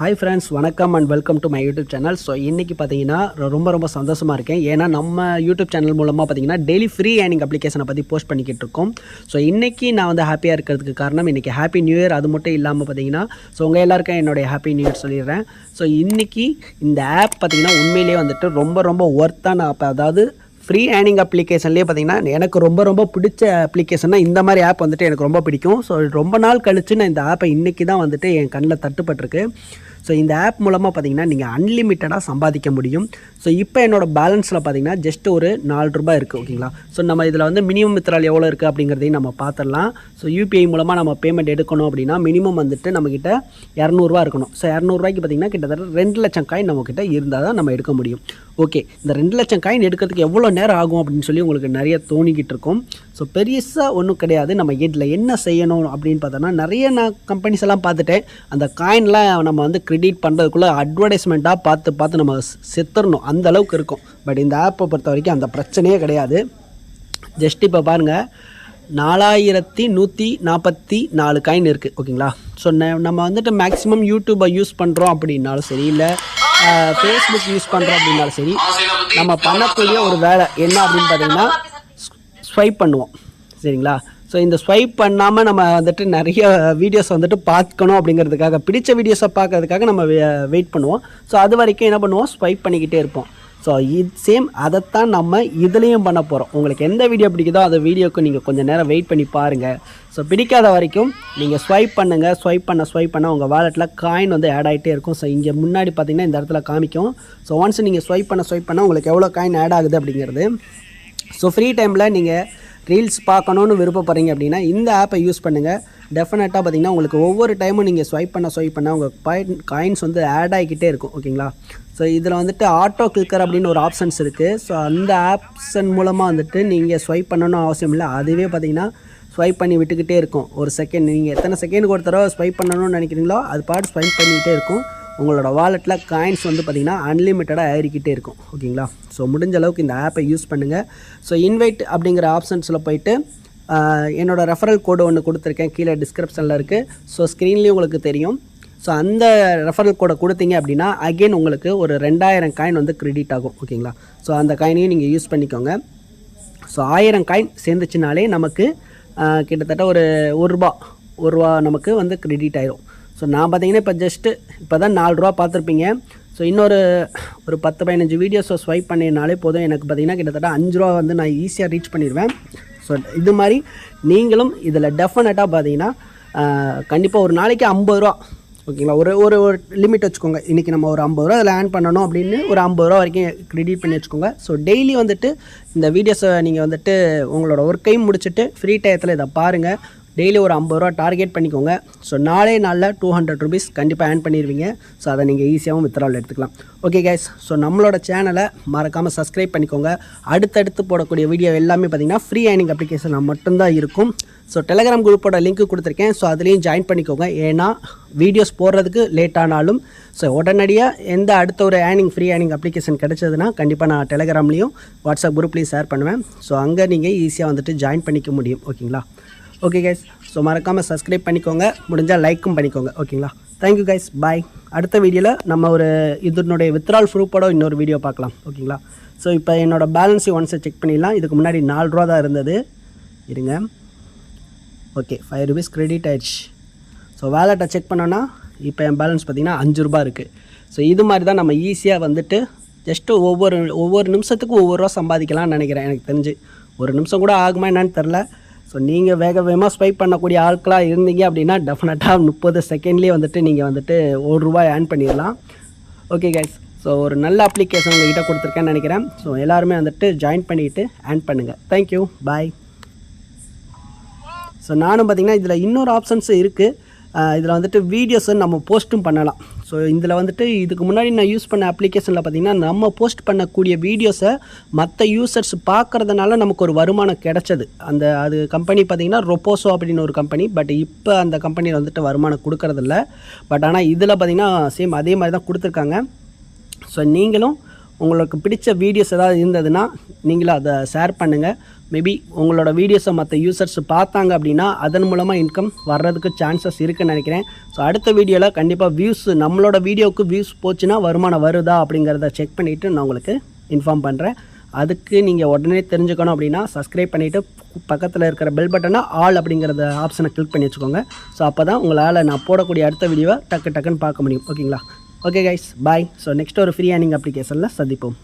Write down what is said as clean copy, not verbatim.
Hi friends, வணக்கம் and welcome to my YouTube channel. So இன்றைக்கி பார்த்தீங்கன்னா ரொம்ப சந்தோஷமாக இருக்கேன். ஏன்னா நம்ம யூடியூப் சேனல் மூலமாக பார்த்தீங்கன்னா டெய்லி ஃப்ரீ ஏர்னிங் அப்ளிகேஷனை பற்றி போஸ்ட் பண்ணிக்கிட்டு இருக்கோம். ஸோ இன்றைக்கி நான் வந்து ஹாப்பியாக இருக்கிறதுக்கு காரணம் இன்றைக்கி ஹாப்பி நியூ இயர். அது மட்டும் இல்லாமல் பார்த்தீங்கன்னா ஸோ உங்கள் எல்லாருக்கும் என்னுடைய ஹாப்பி நியூ இயர் சொல்லிடுறேன். ஸோ இன்றைக்கி இந்த ஆப் பார்த்தீங்கன்னா உண்மையிலேயே வந்துட்டு ரொம்ப ஒர்த்தான ஆப். அதாவது ஃப்ரீ ஏர்னிங் அப்ளிகேஷன்லேயே பார்த்தீங்கன்னா எனக்கு ரொம்ப பிடிச்ச அப்ளிகேஷன்னா இந்த மாதிரி ஆப் வந்துட்டு எனக்கு ரொம்ப பிடிக்கும். ஸோ ரொம்ப நாள் கழித்து நான் இந்த ஆப்பை இன்றைக்கி தான் வந்துட்டு என் கண்ணில் தட்டுப்பட்டிருக்கு. ஸோ இந்த ஆப் மூலமாக பார்த்தீங்கன்னா நீங்கள் அன்லிமிட்டடாக சம்பாதிக்க முடியும். ஸோ இப்போ என்னோடய பேலன்ஸில் பார்த்தீங்கன்னா ஜஸ்ட் ஒரு ₹4 இருக்குது. ஓகேங்களா? ஸோ நம்ம இதில் வந்து மினிமம் வித்ட்ரால் எவ்வளோ இருக்குது அப்படிங்கிறதையும் நம்ம பார்த்துடலாம். ஸோ யூபிஐ மூலமாக நம்ம பேமெண்ட் எடுக்கணும் அப்படின்னா மினிமம் வந்துட்டு நம்மக்கிட்ட ₹200 இருக்கணும். ஸோ ₹200க்கு பார்த்தீங்கன்னா கிட்டத்தட்ட 2 லட்சம் காயின் நம்மக்கிட்ட இருந்தால் தான் நம்ம எடுக்க முடியும். ஓகே, இந்த 2 லட்சம் காயின் எடுக்கிறதுக்கு எவ்வளோ நேரம் ஆகும் அப்படின்னு சொல்லி உங்களுக்கு நிறைய தோணிக்கிட்டு இருக்கும். ஸோ பெருசாக ஒன்றும் கிடையாது. நம்ம இதில் என்ன செய்யணும் அப்படின்னு பார்த்தோன்னா, நிறைய நான் கம்பெனிஸ் எல்லாம் பார்த்துட்டேன். அந்த காயின்லாம் நம்ம வந்து கிரெடிட் பண்ணுறதுக்குள்ளே அட்வர்டைஸ்மெண்ட்டாக பார்த்து நம்ம செத்துடணும், அந்த அளவுக்கு இருக்கும். பட் இந்த ஆப்பை பொறுத்த வரைக்கும் அந்த பிரச்சனையே கிடையாது. ஜஸ்ட் இப்போ பாருங்கள், 4144 காயின் இருக்குது. ஓகேங்களா? ஸோ நம்ம வந்துட்டு மேக்ஸிமம் யூடியூப்பை யூஸ் பண்ணுறோம் அப்படின்னாலும் சரி, இல்லை ஃபேஸ்புக் யூஸ் பண்ணுறோம் அப்படின்னாலும் சரி, நம்ம பண்ணக்கூடிய ஒரு வேலை என்ன அப்படின்னு பார்த்தீங்கன்னா ஸ்வைப் பண்ணுவோம். சரிங்களா? ஸோ இந்த ஸ்வைப் பண்ணாமல் நம்ம வந்துட்டு நிறைய வீடியோஸ் வந்துட்டு பார்க்கணும் அப்படிங்கிறதுக்காக, பிடிச்ச வீடியோஸை பார்க்கறதுக்காக நம்ம வெயிட் பண்ணுவோம். ஸோ அது வரைக்கும் என்ன பண்ணுவோம், ஸ்வைப் பண்ணிக்கிட்டே இருப்போம். ஸோ சேம் அதைத்தான் நம்ம இதுலேயும் பண்ண போகிறோம். உங்களுக்கு எந்த வீடியோ பிடிக்குதோ அந்த வீடியோக்கு நீங்கள் கொஞ்சம் நேரம் வெயிட் பண்ணி பாருங்கள். ஸோ பிடிக்காத வரைக்கும் நீங்கள் ஸ்வைப் பண்ணுங்கள். ஸ்வைப் பண்ண உங்கள் வாலெட்டில் காயின் வந்து ஆட் ஆகிட்டே இருக்கும். ஸோ இங்கே முன்னாடி பார்த்தீங்கன்னா இந்த இடத்துல காமிக்கும். ஸோ ஒன்ஸ் நீங்கள் ஸ்வைப் பண்ண உங்களுக்கு எவ்வளோ காயின் ஆட் ஆகுது அப்படிங்கிறது. ஸோ ஃப்ரீ டைமில் நீங்கள் ரீல்ஸ் பார்க்கணுன்னு விருப்பப்படுறீங்க அப்படின்னா இந்த ஆப்பை யூஸ் பண்ணுங்கள். டெஃபினட்டாக பார்த்தீங்கன்னா உங்களுக்கு ஒவ்வொரு டைமும் நீங்கள் ஸ்வைப் பண்ண உங்கள் காயின்ஸ் வந்து ஆட் ஆகிக்கிட்டே இருக்கும். ஓகேங்களா? ஸோ இதில் வந்துட்டு ஆட்டோ கிளிக்கர் அப்படின்னு ஒரு ஆப்ஷன்ஸ் இருக்குது. ஸோ அந்த ஆப்ஷன் மூலமாக வந்துட்டு நீங்கள் ஸ்வைப் பண்ணணும் அவசியம் இல்லை. அதுவே பார்த்தீங்கன்னா ஸ்வைப் பண்ணி விட்டுக்கிட்டே இருக்கும். ஒரு செகண்ட், நீங்கள் எத்தனை செகண்டுக்கு ஒரு தடவை ஸ்வைப் பண்ணணும்னு நினைக்கிறீங்களோ அது பாட்டு ஸ்வைப் பண்ணிக்கிட்டே இருக்கும். உங்களோட வாலெட்டில் காயின்ஸ் வந்து பார்த்திங்கன்னா அன்லிமிட்டடாக ஏறிக்கிட்டே இருக்கும். ஓகேங்களா? ஸோ முடிஞ்ச அளவுக்கு இந்த ஆப்பை யூஸ் பண்ணுங்கள். ஸோ இன்வைட் அப்படிங்கிற ஆப்ஷன்ஸில் போய்ட்டு என்னோடய ரெஃபரல் கோடு ஒன்று கொடுத்துருக்கேன், கீழே டிஸ்கிரிப்ஷனில் இருக்குது. ஸோ ஸ்க்ரீன்லேயும் உங்களுக்கு தெரியும். ஸோ அந்த ரெஃபரல் கோடை கொடுத்தீங்க அப்படின்னா அகெயின் உங்களுக்கு ஒரு 2000 காயின் வந்து கிரெடிட் ஆகும். ஓகேங்களா? ஸோ அந்த காயினையும் நீங்கள் யூஸ் பண்ணிக்கோங்க. ஸோ 1000 காயின் சேர்ந்துச்சுனாலே நமக்கு கிட்டத்தட்ட ஒரு ₹1 நமக்கு வந்து கிரெடிட் ஆயிரும். ஸோ நான் பார்த்தீங்கன்னா இப்போ தான் ₹4 பார்த்துருப்பீங்க. ஸோ இன்னொரு 10-15 வீடியோஸை ஸ்வைப் பண்ணினாலே போதும், எனக்கு பார்த்தீங்கன்னா கிட்டத்தட்ட ₹5 வந்து நான் ஈஸியாக ரீச் பண்ணிடுவேன். ஸோ இது மாதிரி நீங்களும் இதில் டெஃபினட்டாக பார்த்தீங்கன்னா கண்டிப்பாக ஒரு நாளைக்கு ₹50. ஓகேங்களா? ஒரு லிமிட் வச்சுக்கோங்க. இன்றைக்கி நம்ம ஒரு ₹50 அதில் ஆன் பண்ணணும் அப்படின்னு ஒரு ₹50 வரைக்கும் கிரெடிட் பண்ணி வச்சுக்கோங்க. ஸோ டெய்லி வந்துட்டு இந்த வீடியோஸை நீங்கள் வந்துட்டு உங்களோட ஒர்க்கையும் முடிச்சுட்டு ஃப்ரீ டயத்தில் இதை பாருங்கள். டெய்லி ஒரு ₹50 டார்கெட் பண்ணிக்கோங்க. ஸோ நாளில் ₹200 கண்டிப்பாக ஏர்ன் பண்ணிடுவீங்க. ஸோ அதை நீங்கள் ஈஸியாகவும் வித்ட்ரால் எடுத்துக்கலாம். ஓகே கைஸ், ஸோ நம்மளோட சேனலை மறக்காமல் சப்ஸ்கிரைப் பண்ணிக்கோங்க. அடுத்தடுத்து போடக்கூடிய வீடியோ எல்லாமே பார்த்திங்கன்னா ஃப்ரீ ஏர்னிங் அப்ளிகேஷன் மட்டும்தான் இருக்கும். ஸோ டெலகிராம் குரூப்போட லிங்க் கொடுத்துருக்கேன். ஸோ அதுலேயும் ஜாயின் பண்ணிக்கோங்க. ஏன்னா வீடியோஸ் போடுறதுக்கு லேட் ஆனாலும் ஸோ உடனடியாக எந்த அடுத்த ஒரு ஃப்ரீ ஏர்னிங் அப்ளிகேஷன் கிடச்சதுன்னா கண்டிப்பாக நான் டெலகிராம்லேயும் வாட்ஸ்அப் குரூப்லேயும் ஷேர் பண்ணுவேன். ஸோ அங்கே நீங்கள் ஈஸியாக வந்துட்டு ஜாயின் பண்ணிக்க முடியும். ஓகேங்களா? ஓகே கைஸ், ஸோ மறக்காமல் சப்ஸ்கிரைப் பண்ணிக்கோங்க. முடிஞ்சால் லைக்கும் பண்ணிக்கோங்க. ஓகேங்களா? தேங்க்யூ கைஸ், பாய். அடுத்த வீடியோவில் நம்ம ஒரு இதனுடைய வித்ட்ரால் ப்ரூஃபோட இன்னொரு வீடியோ பார்க்கலாம். ஓகேங்களா? ஸோ இப்போ என்னோடய பேலன்ஸை ஒன்ஸை செக் பண்ணிடலாம். இதுக்கு முன்னாடி ₹4 தான் இருந்தது. இருங்க. ஓகே, ₹5 கிரெடிட் ஆயிடுச்சு. ஸோ வேலெட்டை செக் பண்ணோன்னா இப்போ என் பேலன்ஸ் பார்த்திங்கன்னா ₹5 இருக்குது. ஸோ இது மாதிரி தான் நம்ம ஈஸியாக வந்துட்டு ஜஸ்ட்டு ஒவ்வொரு நிமிஷத்துக்கும் ₹1 சம்பாதிக்கலாம்னு நினைக்கிறேன். எனக்கு தெரிஞ்சு ஒரு நிமிஷம் கூட ஆகுமா என்னன்னு தெரில. ஸோ நீங்கள் வேகமாக ஸ்வைப் பண்ணக்கூடிய ஆட்களாக இருந்தீங்க அப்படின்னா டெஃபினட்டாக 30 செகண்ட்லேயே வந்துட்டு நீங்கள் வந்துட்டு ₹1 ஏர்ன் பண்ணிடலாம். ஓகே கைஸ், ஸோ ஒரு நல்ல அப்ளிகேஷன் உங்கள்கிட்ட கொடுத்துருக்கேன்னு நினைக்கிறேன். ஸோ எல்லாருமே வந்துட்டு ஜாயின் பண்ணிவிட்டு ஏர்ன் பண்ணுங்கள். தேங்க்யூ, பாய். ஸோ நானும் பார்த்திங்கன்னா இதில் இன்னொரு ஆப்ஷன்ஸ் இருக்குது. இதில் வந்துட்டு வீடியோஸை நம்ம போஸ்ட்டும் பண்ணலாம். ஸோ இதில் வந்துட்டு இதுக்கு முன்னாடி நான் யூஸ் பண்ண அப்ளிகேஷனில் பார்த்திங்கன்னா நம்ம போஸ்ட் பண்ணக்கூடிய வீடியோஸை மற்ற யூசர்ஸ் பார்க்குறதுனால நமக்கு ஒரு வருமானம் கிடச்சது. அது கம்பெனி பார்த்திங்கன்னா ரொப்போசோ அப்படின்னு ஒரு கம்பெனி. பட் இப்போ அந்த கம்பெனியில் வந்துட்டு வருமானம் கொடுக்கறதில்ல. பட் ஆனால் இதில் பார்த்திங்கன்னா சேம் அதே மாதிரி தான் கொடுத்துருக்காங்க. ஸோ நீங்களும் உங்களுக்கு பிடிச்ச வீடியோஸ் ஏதாவது இருந்ததுன்னா நீங்களும் அதை ஷேர் பண்ணுங்கள். மேபி உங்களோட வீடியோஸை மற்ற யூசர்ஸ் பார்த்தாங்க அப்படின்னா அதன் மூலமாக இன்கம் வர்றதுக்கு சான்சஸ் இருக்குதுன்னு நினைக்கிறேன். ஸோ அடுத்த வீடியோவில் கண்டிப்பாக வியூஸ் நம்மளோட வீடியோவுக்கு வியூஸ் போச்சுன்னா வருமானம் வருதா அப்படிங்கிறத செக் பண்ணிவிட்டு நான் உங்களுக்கு இன்ஃபார்ம் பண்ணுறேன். அதுக்கு நீங்கள் உடனே தெரிஞ்சுக்கணும் அப்படின்னா சப்ஸ்கிரைப் பண்ணிவிட்டு பக்கத்தில் இருக்கிற பெல் பட்டனை ஆல் அப்படிங்கிறத ஆப்ஷனை கிளிக் பண்ணி வச்சுக்கோங்க. ஸோ அப்போ தான் உங்களால் நான் போடக்கூடிய அடுத்த வீடியோவை டக்குன்னு பார்க்க முடியும். ஓகேங்களா? ஓகே கைஸ், பாய். ஸோ நெக்ஸ்ட் ஒரு ஃப்ரீ ஏர்னிங் அப்ளிகேஷனில் சந்திப்போம்.